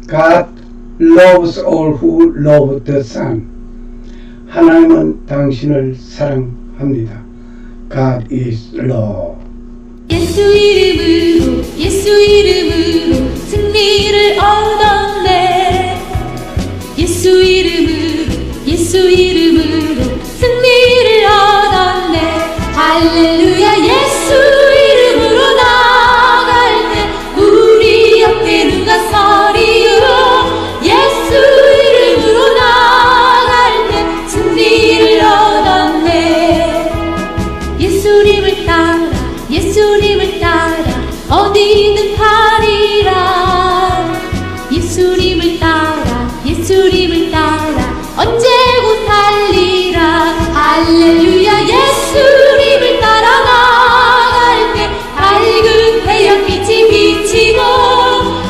God loves all who love the Son. 하나님은 당신을 사랑합니다. God is love. 예수 이름으로 승리를 얻었네. 예수 이름으로 승리를 얻었네. 할렐루야. 예수 이름으로 나갈 때 우리 옆에 누가 서리요. 예수 이름으로 나갈 때 승리를 얻었네. 예수님을 따라 어디든 가리라. 예수님을 따라 언제고 달리라. 할렐루야. 예수님을 따라 나갈 때 밝은 태양빛이 비치고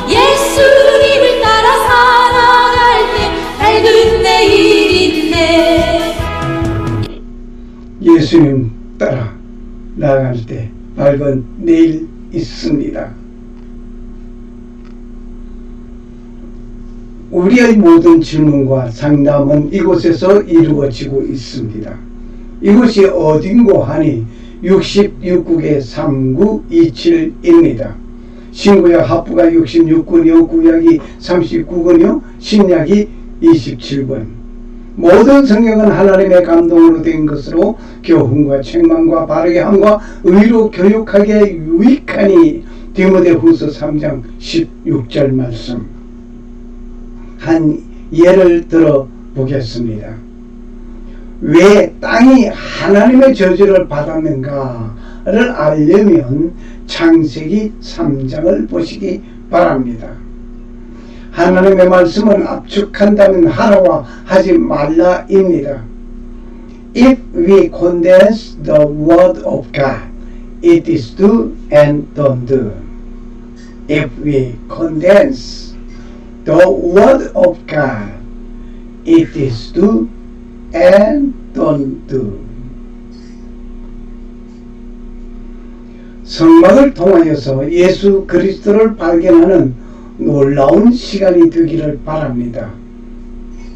예수님을 따라 살아갈 때 밝은 내일인데. 예수님 따라 나아갈 때 밝은 내일 있습니다. 우리의 모든 질문과 상담은 이곳에서 이루어지고 있습니다. 이곳이 어딘고 하니 66국의 3927입니다. 신구약 합부가 66권이요, 구약이 39권이요, 신약이 27권. 모든 성경은 하나님의 감동으로 된 것으로 교훈과 책망과 바르게 함과 의로 교육하기에 유익하니. 디모데후서 3장 16절 말씀. 한 예를 들어 보겠습니다. 왜 땅이 하나님의 저주를 받았는가를 알려면 창세기 3장을 보시기 바랍니다. 하나님의 말씀은 압축한다면 하라와 하지 말라입니다. If we condense the word of God, it is do and don't do. If we condense the word of God, it is do and don't do. 성막을 통하여서 예수 그리스도를 발견하는 놀라운 시간이 되기를 바랍니다.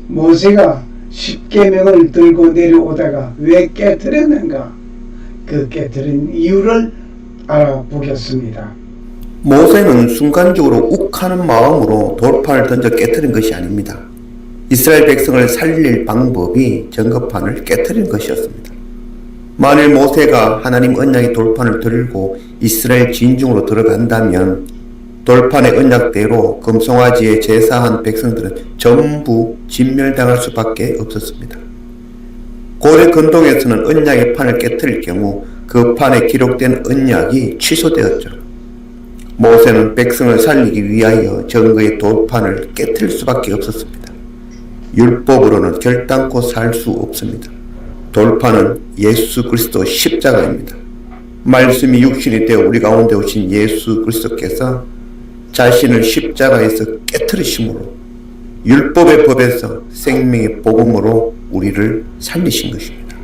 모세가 십계명을 들고 내려오다가 왜 깨뜨렸는가? 그 깨뜨린 이유를 알아보겠습니다. 모세는 순간적으로 욱하는 마음으로 돌판을 던져 깨뜨린 것이 아닙니다. 이스라엘 백성을 살릴 방법이 전거판을 깨뜨린 것이었습니다. 만일 모세가 하나님 언약의 돌판을 들고 이스라엘 진중으로 들어간다면 돌판의 언약대로 금송아지에 제사한 백성들은 전부 진멸당할 수밖에 없었습니다. 고대 근동에서는 언약의 판을 깨뜨릴 경우 그 판에 기록된 언약이 취소되었죠. 모세는 백성을 살리기 위하여 증거의 돌판을 깨뜨릴 수밖에 없었습니다. 율법으로는 결단코 살 수 없습니다. 돌판은 예수 그리스도 십자가입니다. 말씀이 육신이 되어 우리 가운데 오신 예수 그리스도께서 자신을 십자가에서 깨뜨리심으로 율법의 법에서 생명의 복음으로 우리를 살리신 것입니다.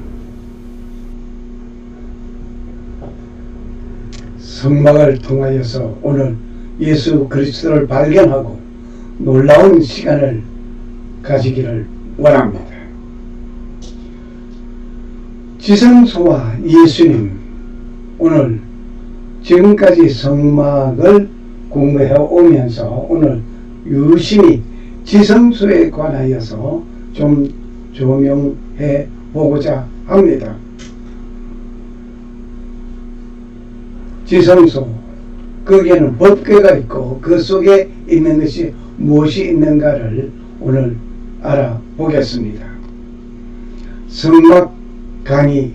성막을 통하여서 오늘 예수 그리스도를 발견하고 놀라운 시간을 가지기를 원합니다. 지성소와 예수님, 오늘 지금까지 성막을 공부해 오면서 오늘 유심히 지성소에 관하여서 좀 조명해 보고자 합니다. 지성소, 거기에는 법궤가 있고 그 속에 있는 것이 무엇이 있는가를 오늘 알아보겠습니다. 성막 강의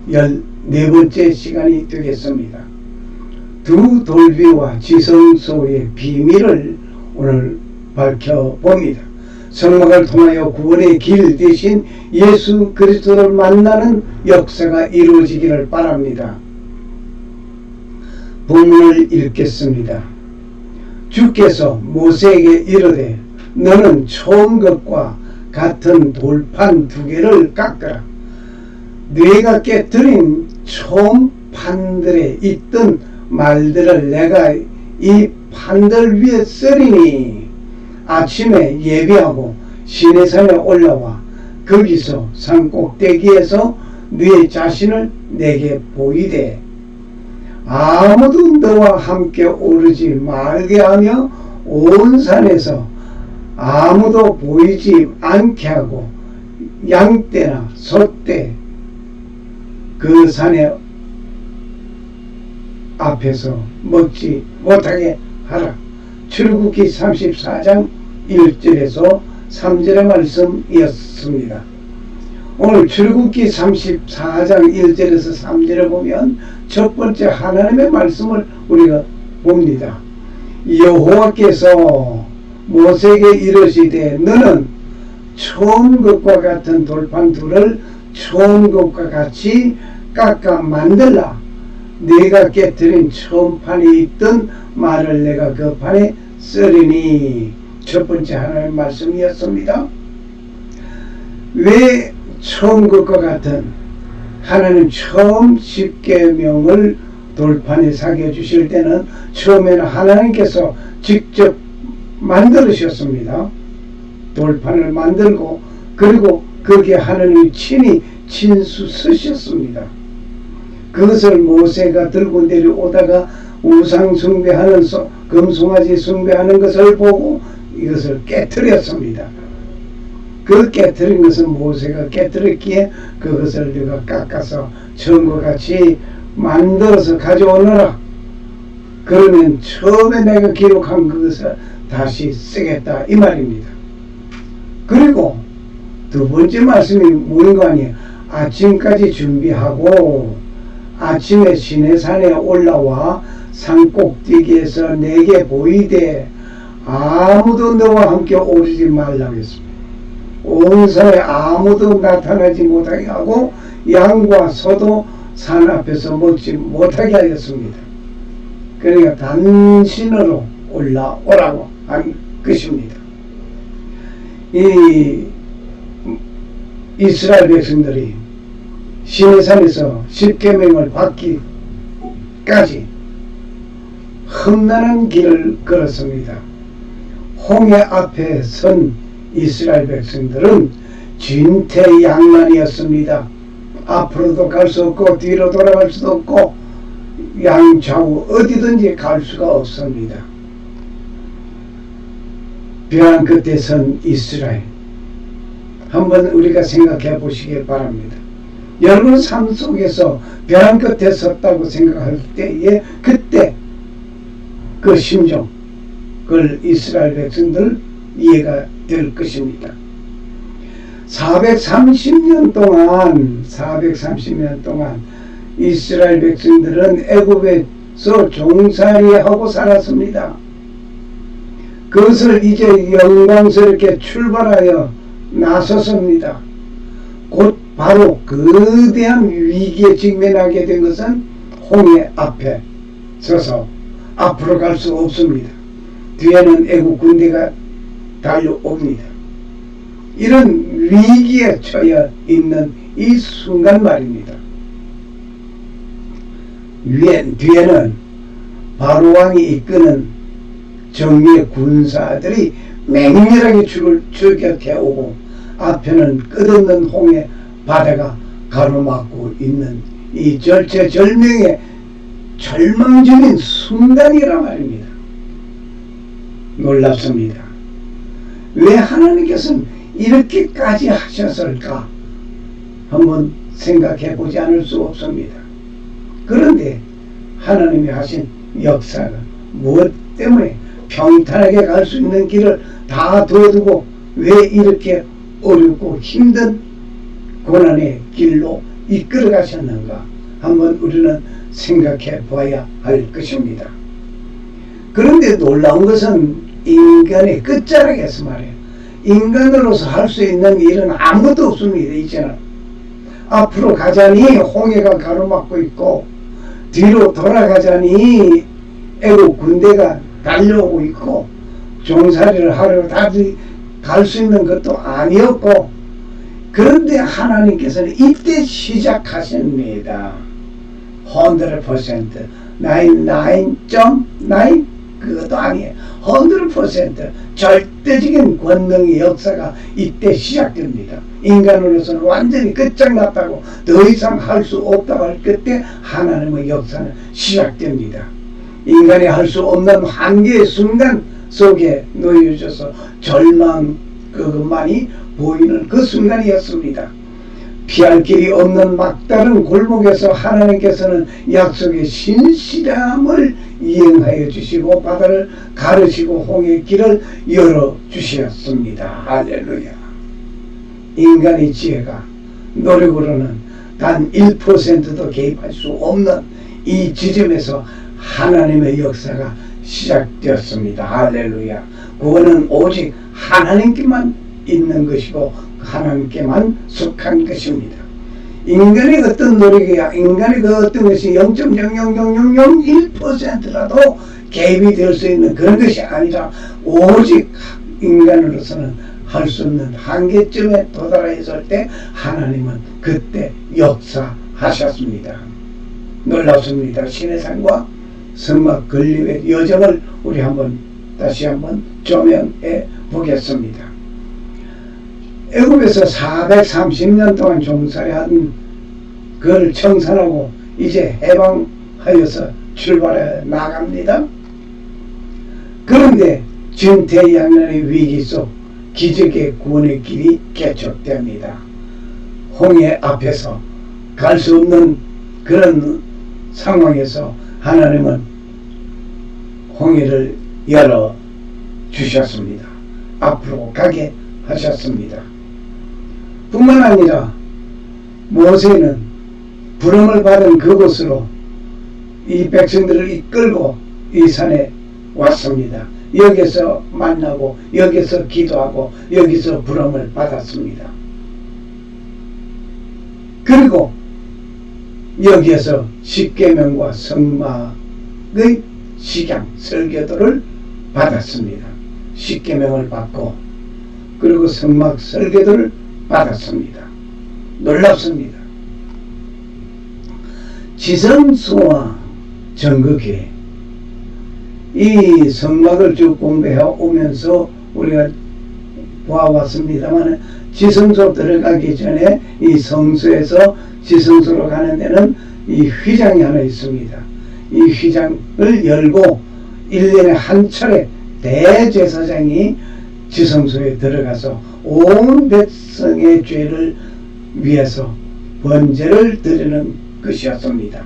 14번째 시간이 되겠습니다. 두 돌비와 지성소의 비밀을 오늘 밝혀봅니다. 성막을 통하여 구원의 길 대신 예수 그리스도를 만나는 역사가 이루어지기를 바랍니다. 본문을 읽겠습니다. 주께서 모세에게 이르되 너는 처음 것과 같은 돌판 2개를 깎아라. 네가 깨뜨린 처음 판들에 있던 말들을 내가 이 판들 위에 쓰리니 아침에 예배하고 시내산에 올라와 거기서 산 꼭대기에서 너의 자신을 내게 보이되 아무도 너와 함께 오르지 말게 하며 온 산에서 아무도 보이지 않게 하고 양떼나 소떼 그 산에 앞에서 먹지 못하게 하라. 출애굽기 34장 1절에서 3절의 말씀이었습니다. 오늘 출애굽기 34장 1절에서 3절을 보면 첫 번째 하나님의 말씀을 우리가 봅니다. 여호와께서 모세에게 이르시되 너는 처음 것과 같은 돌판 둘을 처음 것과 같이 깎아 만들라. 네가 깨뜨린 처음 판에 있던 말을 내가 그 판에 쓰리니. 첫 번째 하나님의 말씀이었습니다. 왜 처음 것과 같은 하나님 처음 십계명을 돌판에 새겨주실 때는 처음에는 하나님께서 직접 만들으셨습니다. 돌판을 만들고 그리고 거기에 하나님이 친히 친수 쓰셨습니다. 그것을 모세가 들고 내려오다가 우상 숭배하는 금송아지 숭배하는 것을 보고 이것을 깨뜨렸습니다. 그 깨뜨린 것은 모세가 깨뜨렸기에 그것을 내가 깎아서 처음과 같이 만들어서 가져오너라. 그러면 처음에 내가 기록한 그것을 다시 쓰겠다 이 말입니다. 그리고 두 번째 말씀이 뭐인 거 아니에요. 아침까지 준비하고 아침에 시내산에 올라와 산꼭대기에서 내게 보이되 아무도 너와 함께 오르지 말라고 했습니다. 온 산에 아무도 나타나지 못하게 하고 양과 소도 산 앞에서 먹지 못하게 하였습니다. 그러니까 단신으로 올라오라고 한 것입니다. 이 이스라엘 백성들이 시내산에서 십계명을 받기까지 험난한 길을 걸었습니다. 홍해 앞에 선 이스라엘 백성들은 진퇴양난이었습니다. 앞으로도 갈 수 없고 뒤로 돌아갈 수도 없고 양좌우 어디든지 갈 수가 없습니다. 벼랑 끝에 선 이스라엘, 한번 우리가 생각해 보시기 바랍니다. 여러분 삶 속에서 벼랑 끝에 섰다고 생각할 때에 그때 그 심정, 그걸 이스라엘 백성들 이해가 될 것입니다. 430년 동안 이스라엘 백성들은 애굽에서 종살이하고 살았습니다. 그것을 이제 영광스럽게 출발하여 나섰습니다. 곧 바로 거대한 위기에 직면하게 된 것은 홍해 앞에 서서 앞으로 갈 수 없습니다. 뒤에는 애국 군대가 달려옵니다. 이런 위기에 처해 있는 이 순간 말입니다. 뒤에는 바로왕이 이끄는 정예 군사들이 맹렬하게 출격해 오고 앞에는 끝없는 홍해 바다가 가로막고 있는 이 절체절명의 절망적인 순간이라 말입니다. 놀랍습니다. 왜 하나님께서는 이렇게까지 하셨을까? 한번 생각해 보지 않을 수 없습니다. 그런데 하나님이 하신 역사가 무엇 때문에 평탄하게 갈 수 있는 길을 다 둬두고 왜 이렇게 어렵고 힘든 고난의 길로 이끌어 가셨는가? 한번 우리는 생각해 봐야 할 것입니다. 그런데 놀라운 것은 인간의 끝자락에서 말이에요. 인간으로서 할 수 있는 일은 아무것도 없습니다. 이제는 앞으로 가자니 홍해가 가로막고 있고 뒤로 돌아가자니 애국 군대가 달려오고 있고 종살이를 하러 다시 갈 수 있는 것도 아니었고, 그런데 하나님께서는 이때 시작하십니다. 100%, 99.9 그것도 아니에요. 100% 절대적인 권능의 역사가 이때 시작됩니다. 인간으로서는 완전히 끝장났다고 더 이상 할 수 없다고 할 그때 하나님의 역사는 시작됩니다. 인간이 할 수 없는 한계의 순간 속에 놓여져서 절망 그것만이 보이는 그 순간이었습니다. 피할 길이 없는 막다른 골목에서 하나님께서는 약속의 신실함을 이행하여 주시고 바다를 가르시고 홍해의 길을 열어주셨습니다. 할렐루야. 인간의 지혜가 노력으로는 단 1%도 개입할 수 없는 이 지점에서 하나님의 역사가 시작되었습니다. 할렐루야. 그거는 오직 하나님께만 있는 것이고 하나님께만 속한 것입니다. 인간의 어떤 노력이야, 인간의 그 어떤 것이 0.00001%라도 개입이 될 수 있는 그런 것이 아니라 오직 인간으로서는 할 수 없는 한계점에 도달했을 때 하나님은 그때 역사하셨습니다. 놀랍습니다. 시내산과 성막 건립의 여정을 우리 다시 한번 조명해 보겠습니다. 애굽에서 430년 동안 종살이한 그걸 청산하고 이제 해방하여서 출발해 나갑니다. 그런데 진퇴양난의 위기 속 기적의 구원의 길이 개척됩니다. 홍해 앞에서 갈 수 없는 그런 상황에서 하나님은 홍해를 열어 주셨습니다. 앞으로 가게 하셨습니다. 뿐만 아니라 모세는 부름을 받은 그곳으로 이 백성들을 이끌고 이 산에 왔습니다. 여기서 만나고 여기서 기도하고 여기서 부름을 받았습니다. 그리고 여기에서 십계명과 성막의 식양 설교도를 받았습니다. 십계명을 받고 그리고 성막 설교도를 받았습니다. 놀랍습니다. 지성소와 정극회 이 성막을 쭉 공부해 오면서 우리가 보아왔습니다만 지성소 들어가기 전에 이 성소에서 지성소로 가는 데는 이 휘장이 하나 있습니다. 이 휘장을 열고 1년에 한 차례 대제사장이 지성소에 들어가서 온 백성의 죄를 위해서 번제를 드리는 것이었습니다.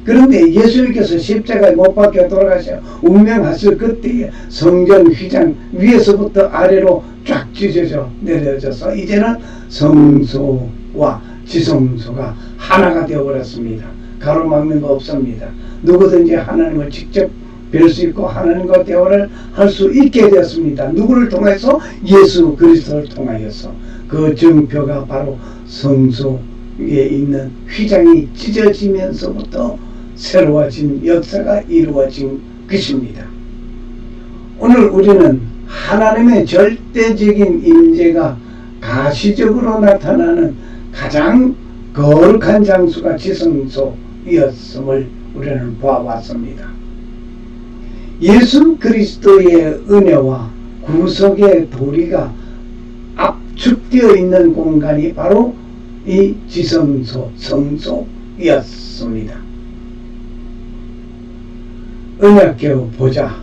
그런데 예수님께서 십자가에 못 박혀 돌아가셔 운명하실 그때에 성전 휘장 위에서부터 아래로 쫙 찢어져 내려져서 이제는 성소와 지성소가 하나가 되어버렸습니다. 가로막는 거 없습니다. 누구든지 하나님을 직접 뵐 수 있고 하나님과 대화를 할 수 있게 되었습니다. 누구를 통해서? 예수 그리스도를 통하여서. 그 증표가 바로 성소에 있는 휘장이 찢어지면서부터 새로워진 역사가 이루어진 것입니다. 오늘 우리는 하나님의 절대적인 임재가 가시적으로 나타나는 가장 거룩한 장소가 지성소였음을 우리는 보아왔습니다. 예수 그리스도의 은혜와 구속의 도리가 압축되어 있는 공간이 바로 이 지성소, 성소였습니다. 언약궤 보자,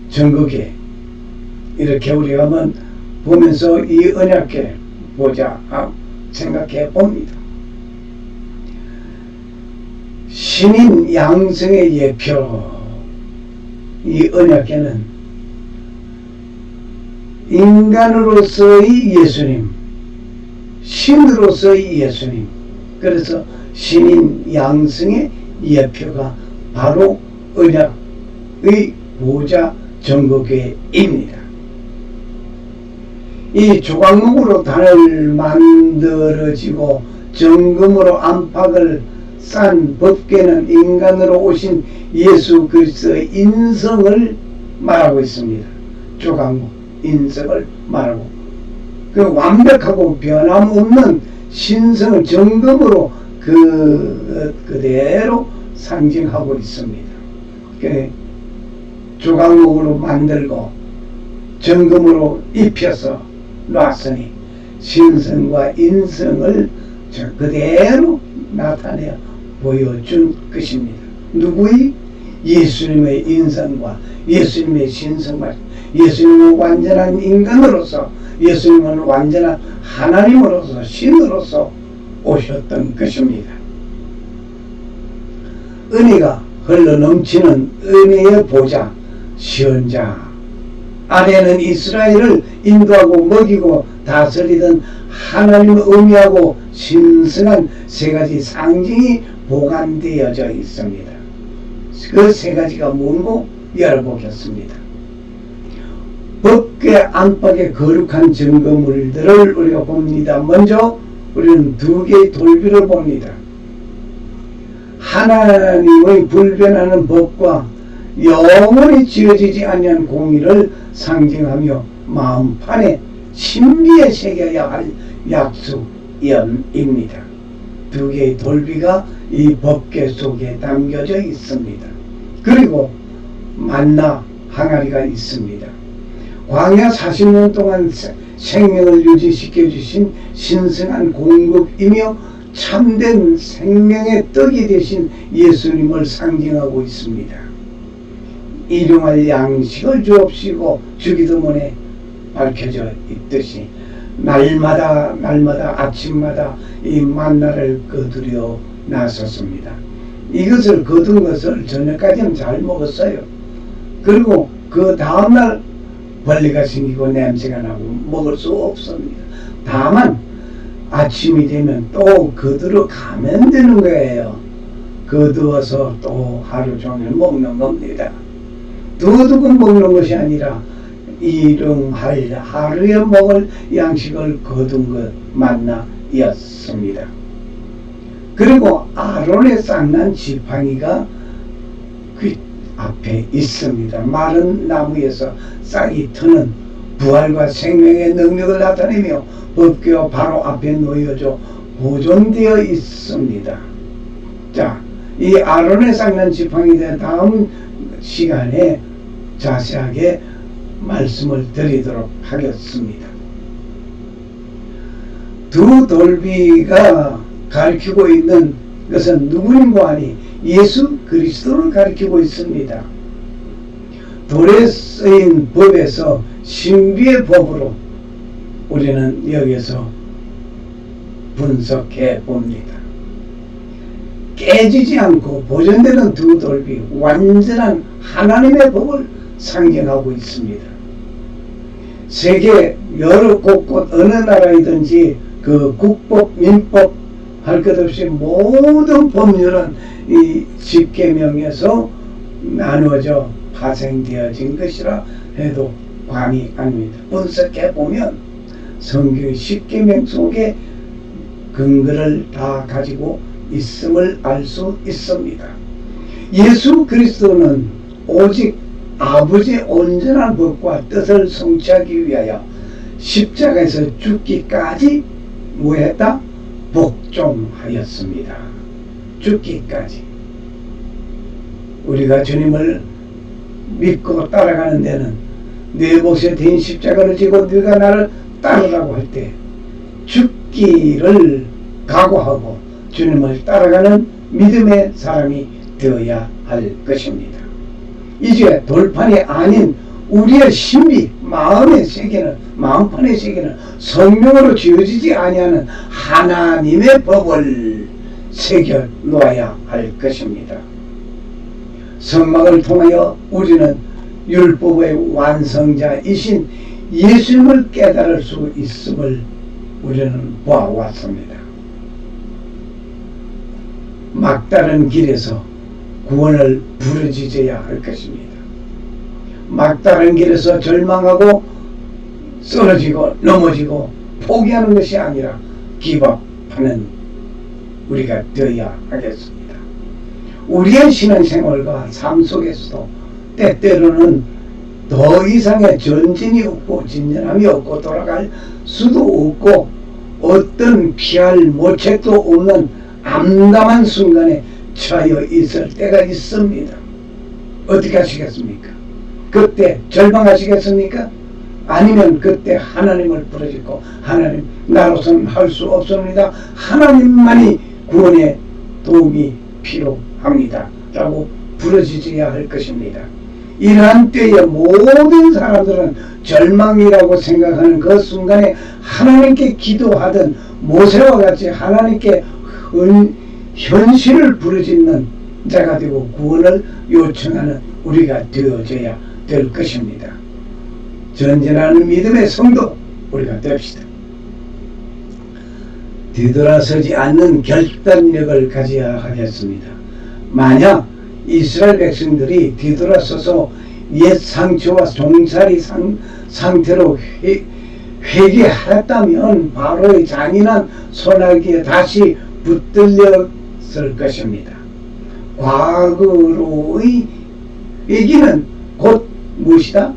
정극궤 이렇게 우리가 한번 보면서 이 언약궤 보자 생각해 봅니다. 신인 양성의 예표 이 언약궤는 인간으로서의 예수님, 신으로서의 예수님, 그래서 신인 양성의 예표가 바로 언약의 보좌 정거궤입니다. 이 조각목으로 단을 만들어지고 정금으로 안팎을 싼 법궤는 인간으로 오신 예수 그리스도의 인성을 말하고 있습니다. 조각목, 인성을 말하고 그 완벽하고 변함없는 신성을 정금으로 그대로 상징하고 있습니다. 조각목으로 만들고 정금으로 입혀서 놨으니 신성과 인성을 그대로 나타내 보여준 것입니다. 누구의? 예수님의 인성과 예수님의 신성과 예수님은 완전한 인간으로서 예수님은 완전한 하나님으로서 신으로서 오셨던 것입니다. 은혜가 흘러넘치는 은혜의 보좌 시온자 아래는 이스라엘을 인도하고 먹이고 다스리던 하나님의 의미하고 신성한 세 가지 상징이 보관되어져 있습니다. 그 세 가지가 뭔고 열어보겠습니다. 법궤 안팎의 거룩한 증거물들을 우리가 봅니다. 먼저 우리는 두 개의 돌비를 봅니다. 하나님의 불변하는 법과 영원히 지어지지 아니한 공의를 상징하며 마음판에 신비에 새겨야 할 약속입니다. 두 개의 돌비가 이 법궤 속에 담겨져 있습니다. 그리고 만나 항아리가 있습니다. 광야 40년 동안 생명을 유지시켜 주신 신성한 공급이며 참된 생명의 떡이 되신 예수님을 상징하고 있습니다. 일용할 양식을 주옵시고 주기도문에 밝혀져 있듯이 날마다 아침마다 이 만나를 거두려 나섰습니다. 이것을 거둔 것을 저녁까지는 잘 먹었어요. 그리고 그 다음날 벌레가 생기고 냄새가 나고 먹을 수 없습니다. 다만 아침이 되면 또 거두러 가면 되는 거예요. 거두어서 또 하루 종일 먹는 겁니다. 두고 먹는 것이 아니라 일용할 하루에 먹을 양식을 거둔 것 만나였습니다. 그리고 아론의 쌍난 지팡이가 그 앞에 있습니다. 마른 나무에서 싹이 트는 부활과 생명의 능력을 나타내며 법궤가 바로 앞에 놓여져 보존되어 있습니다. 자, 이 아론의 쌍난 지팡이에 대한 다음 시간에 자세하게 말씀을 드리도록 하겠습니다. 두 돌비가 가리키고 있는 것은 누구인고 하니 예수 그리스도를 가리키고 있습니다. 돌에 쓰인 법에서 신비의 법으로 우리는 여기서 분석해 봅니다. 깨지지 않고 보존되는 두 돌비, 완전한 하나님의 법을 상징하고 있습니다. 세계 여러 곳곳 어느 나라이든지 그 국법, 민법 할 것 없이 모든 법률은 이 십계명에서 나누어져 파생되어진 것이라 해도 과언이 아닙니다. 분석해 보면 성경의 십계명 속에 근거를 다 가지고 있음을 알 수 있습니다. 예수 그리스도는 오직 아버지의 온전한 법과 뜻을 성취하기 위하여 십자가에서 죽기까지 뭐했다? 복종하였습니다. 죽기까지. 우리가 주님을 믿고 따라가는 데는 내 몫에 대인 십자가를 지고 네가 나를 따르라고 할 때 죽기를 각오하고 주님을 따라가는 믿음의 사람이 되어야 할 것입니다. 이제 돌판이 아닌 우리의 신비, 마음의 세계는, 마음판의 세계는 성령으로 지어지지 아니하는 하나님의 법을 새겨 놓아야 할 것입니다. 성막을 통하여 우리는 율법의 완성자이신 예수님을 깨달을 수 있음을 우리는 보아왔습니다. 막다른 길에서 구원을 부르짖어야 할 것입니다. 막다른 길에서 절망하고 쓰러지고 넘어지고 포기하는 것이 아니라 기밥하는 우리가 되어야 하겠습니다. 우리의 신앙생활과 삶 속에서도 때때로는 더 이상의 전진이 없고 진전함이 없고 돌아갈 수도 없고 어떤 피할 모책도 없는 암담한 순간에 처해 있을 때가 있습니다. 어떻게 하시겠습니까? 그때 절망하시겠습니까? 아니면 그때 하나님을 부르짖고 하나님 나로서는 할 수 없습니다. 하나님만이 구원의 도움이 필요합니다. 라고 부르짖어야 할 것입니다. 이러한 때에 모든 사람들은 절망이라고 생각하는 그 순간에 하나님께 기도하던 모세와 같이 하나님께 현실을 부르짖는 자가 되고 구원을 요청하는 우리가 되어져야 될 것입니다. 전진하는 믿음의 성도 우리가 됩시다. 뒤돌아서지 않는 결단력을 가져야 하겠습니다. 만약 이스라엘 백성들이 뒤돌아서서 옛 상처와 종살이 상태로 회개하였다면 바로의 잔인한 소나기에 다시 붙들렸을 것입니다. 과거로의 얘기는 곧 무엇이다?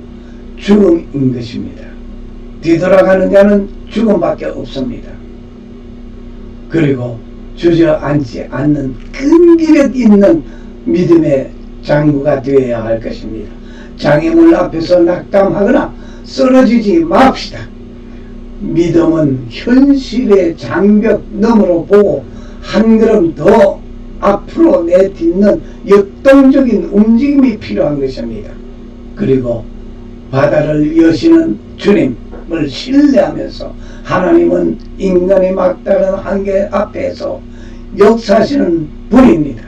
죽음인 것입니다. 뒤돌아가는 자는 죽음밖에 없습니다. 그리고 주저앉지 않는 끈기력 있는 믿음의 장구가 되어야 할 것입니다. 장애물 앞에서 낙담하거나 쓰러지지 맙시다. 믿음은 현실의 장벽 너머로 보고 한 걸음 더 앞으로 내딛는 역동적인 움직임이 필요한 것입니다. 그리고 바다를 여시는 주님을 신뢰하면서 하나님은 인간의 막다른 한계 앞에서 역사하시는 분입니다.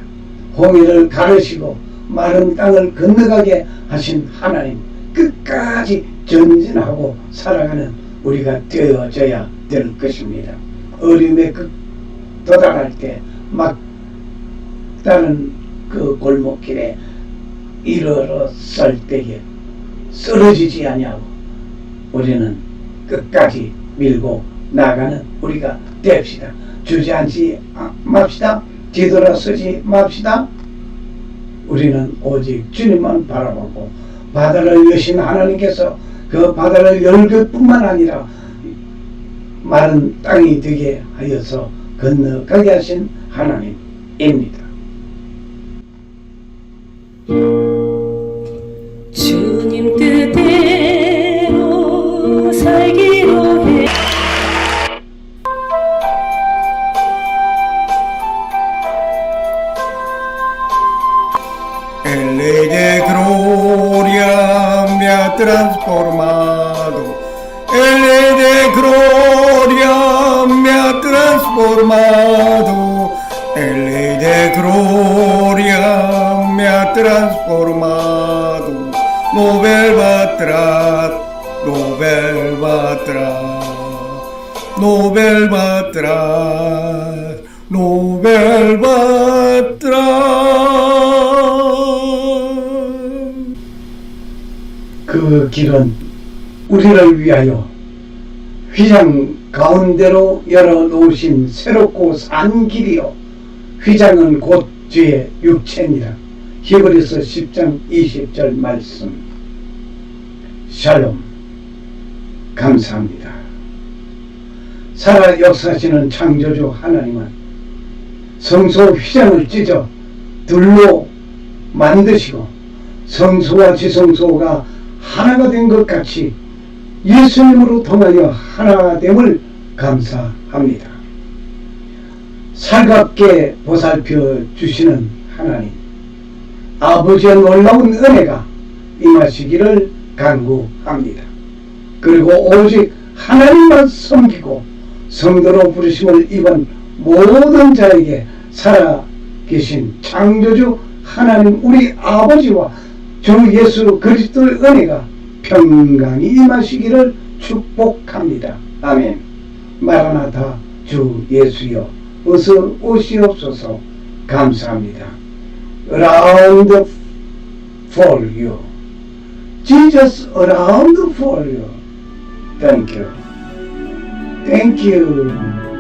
홍해를 가르시고 마른 땅을 건너가게 하신 하나님, 끝까지 전진하고 살아가는 우리가 되어져야 될 것입니다. 어려움에 도달할 때 막다른 그 골목길에 이르렀을 때에 쓰러지지 아니하고 우리는 끝까지 밀고 나가는 우리가 됩시다. 주저앉지 맙시다. 뒤돌아서지 맙시다. 우리는 오직 주님만 바라보고 바다를 여신 하나님께서 그 바다를 열 것뿐만 아니라 마른 땅이 되게 하여서 건너가게 하신 하나님입니다. 주님 뜻대로 살기로 해. Él de gloria me ha transformado. Él de gloria me ha transformado. Él de gloria me ha transformado. No vuelva atrás, no vuelva atrás, no vuelva atrás, no vuelva atrás. 그 길은 우리를 위하여 휘장 가운데로 열어놓으신 새롭고 산 길이요, 휘장은 곧 주의 육체니라. 히브리서 10장 20절 말씀. 샬롬. 감사합니다. 살아 역사하시는 창조주 하나님은 성소 휘장을 찢어 둘로 만드시고 성소와 지성소가 하나가 된 것 같이 예수님으로 통하여 하나됨을 감사합니다. 살갑게 보살펴 주시는 하나님, 아버지의 놀라운 은혜가 임하시기를 간구합니다. 그리고 오직 하나님만 섬기고 성도로 부르심을 입은 모든 자에게 살아계신 창조주 하나님 우리 아버지와 주 예수 그리스도의 은혜가 평강이 임하시기를 축복합니다. 아멘. 마라나타 주 예수여 어서 오시옵소서. 감사합니다. Around for you. Jesus around for you. Thank you. Thank you.